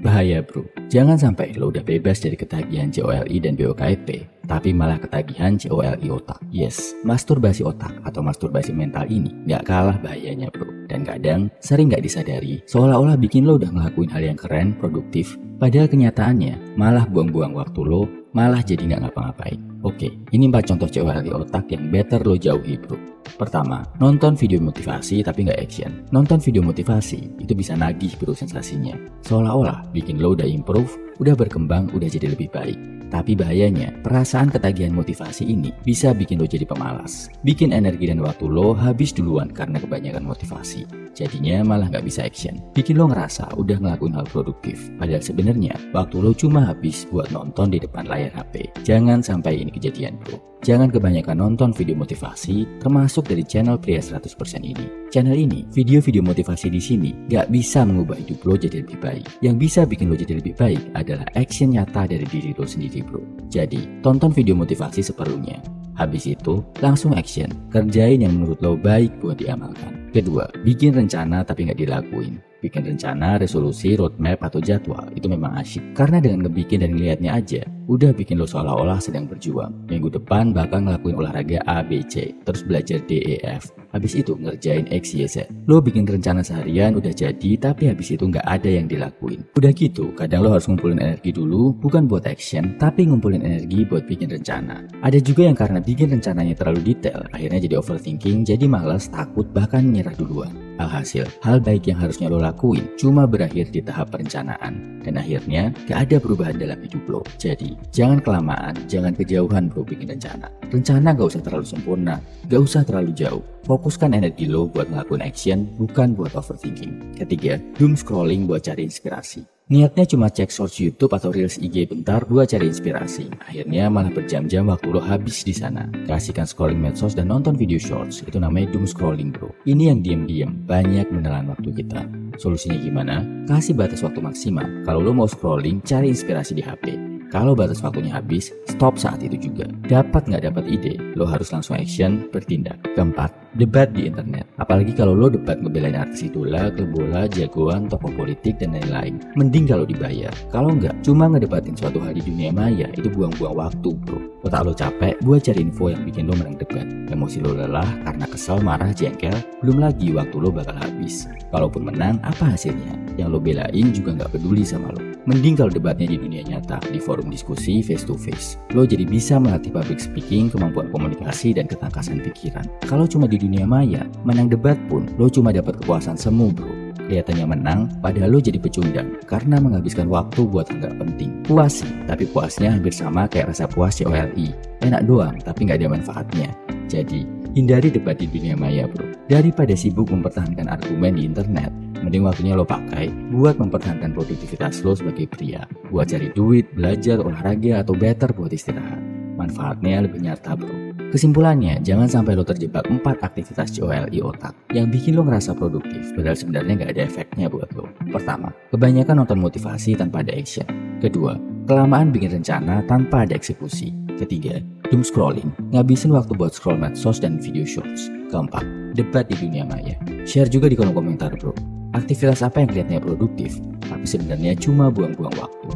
Bahaya bro, jangan sampai lo udah bebas dari ketagihan COLI dan BOKFP, tapi malah ketagihan COLI otak. Yes, masturbasi otak atau masturbasi mental ini gak kalah bahayanya bro. Dan kadang sering gak disadari, seolah-olah bikin lo udah ngelakuin hal yang keren, produktif, padahal kenyataannya malah buang-buang waktu lo, malah jadi gak ngapa-ngapain. Oke, ini 4 contoh COLI otak yang better lo jauhi bro. Pertama, nonton video motivasi tapi nggak action. Nonton video motivasi itu bisa nagih bro sensasinya. Seolah-olah bikin lo udah improve, udah berkembang, udah jadi lebih baik. Tapi bahayanya, perasaan ketagihan motivasi ini bisa bikin lo jadi pemalas. Bikin energi dan waktu lo habis duluan karena kebanyakan motivasi. Jadinya malah nggak bisa action. Bikin lo ngerasa udah ngelakuin hal produktif. Padahal sebenarnya waktu lo cuma habis buat nonton di depan layar HP. Jangan sampai ini kejadian bro. Jangan kebanyakan nonton video motivasi, termasuk dari channel Pria 100% ini. Channel ini, video-video motivasi di sini gak bisa mengubah hidup lo jadi lebih baik. Yang bisa bikin lo jadi lebih baik adalah action nyata dari diri lo sendiri bro. Jadi, tonton video motivasi seperlunya. Habis itu, langsung action. Kerjain yang menurut lo baik buat diamalkan. Kedua, bikin rencana tapi gak dilakuin. Bikin rencana, resolusi, roadmap, atau jadwal itu memang asyik. Karena dengan ngebikin dan ngeliatnya aja, udah bikin lo seolah-olah sedang berjuang. Minggu depan bakal ngelakuin olahraga A, B, C, terus belajar D, E, F. Habis itu ngerjain X, Y, Z. Lo bikin rencana seharian udah jadi, tapi habis itu nggak ada yang dilakuin. Udah gitu, kadang lo harus ngumpulin energi dulu, bukan buat action, tapi ngumpulin energi buat bikin rencana. Ada juga yang karena bikin rencananya terlalu detail, akhirnya jadi overthinking, jadi malas, takut, bahkan nyerah duluan. Alhasil, hal baik yang harusnya lo lakuin cuma berakhir di tahap perencanaan. Dan akhirnya, gak ada perubahan dalam hidup lo. Jadi, jangan kelamaan, jangan kejauhan bro bikin rencana. Rencana gak usah terlalu sempurna, gak usah terlalu jauh. Fokuskan energi lo buat ngelakuin action, bukan buat overthinking. Ketiga, doom scrolling buat cari inspirasi. Niatnya cuma cek source YouTube atau Reels IG bentar buat cari inspirasi. Akhirnya malah berjam-jam waktu lo habis di sana. Kasihkan scrolling medsos dan nonton video shorts. Itu namanya doom scrolling bro. Ini yang diam-diam banyak menelan waktu kita. Solusinya gimana? Kasih batas waktu maksimal. Kalau lo mau scrolling, cari inspirasi di HP. Kalau batas waktunya habis, stop saat itu juga. Dapat nggak dapat ide, lo harus langsung action, bertindak. Keempat, debat di internet. Apalagi kalau lo debat ngebelain artis idola, klub bola, jagoan, tokoh politik, dan lain-lain. Mending kalau dibayar. Kalau nggak, cuma ngedebatin suatu hal di dunia maya, itu buang-buang waktu bro. Otak lo capek buat cari info yang bikin lo menang debat. Emosi lo lelah karena kesel, marah, jengkel. Belum lagi waktu lo bakal habis. Kalaupun menang, apa hasilnya? Yang lo belain juga nggak peduli sama lo. Mending kalau debatnya di dunia nyata, di forum diskusi face to face. Lo jadi bisa melatih public speaking, kemampuan komunikasi, dan ketangkasan pikiran. Kalau cuma di dunia maya, menang debat pun lo cuma dapat kepuasan semu bro. Kelihatannya menang, padahal lo jadi pecundang karena menghabiskan waktu buat yang gak penting. Puas sih, tapi puasnya hampir sama kayak rasa puas COLI. Enak doang, tapi gak ada manfaatnya. Jadi, hindari debat di dunia maya bro. Daripada sibuk mempertahankan argumen di internet, mending waktunya lo pakai buat mempertahankan produktivitas lo sebagai pria. Buat cari duit, belajar, olahraga, atau better buat istirahat. Manfaatnya lebih nyata bro. Kesimpulannya, jangan sampai lo terjebak 4 aktivitas COLI otak yang bikin lo ngerasa produktif, padahal sebenarnya gak ada efeknya buat lo. Pertama, kebanyakan nonton motivasi tanpa ada action. Kedua, kelamaan bikin rencana tanpa ada eksekusi. Ketiga, doom scrolling, ngabisin waktu buat scroll medsos dan video shorts. Keempat, debat di dunia maya. Share juga di kolom komentar bro. Aktivitas apa yang kelihatannya produktif, tapi sebenarnya cuma buang-buang waktu.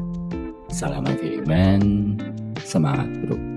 Salam man, semangat bro.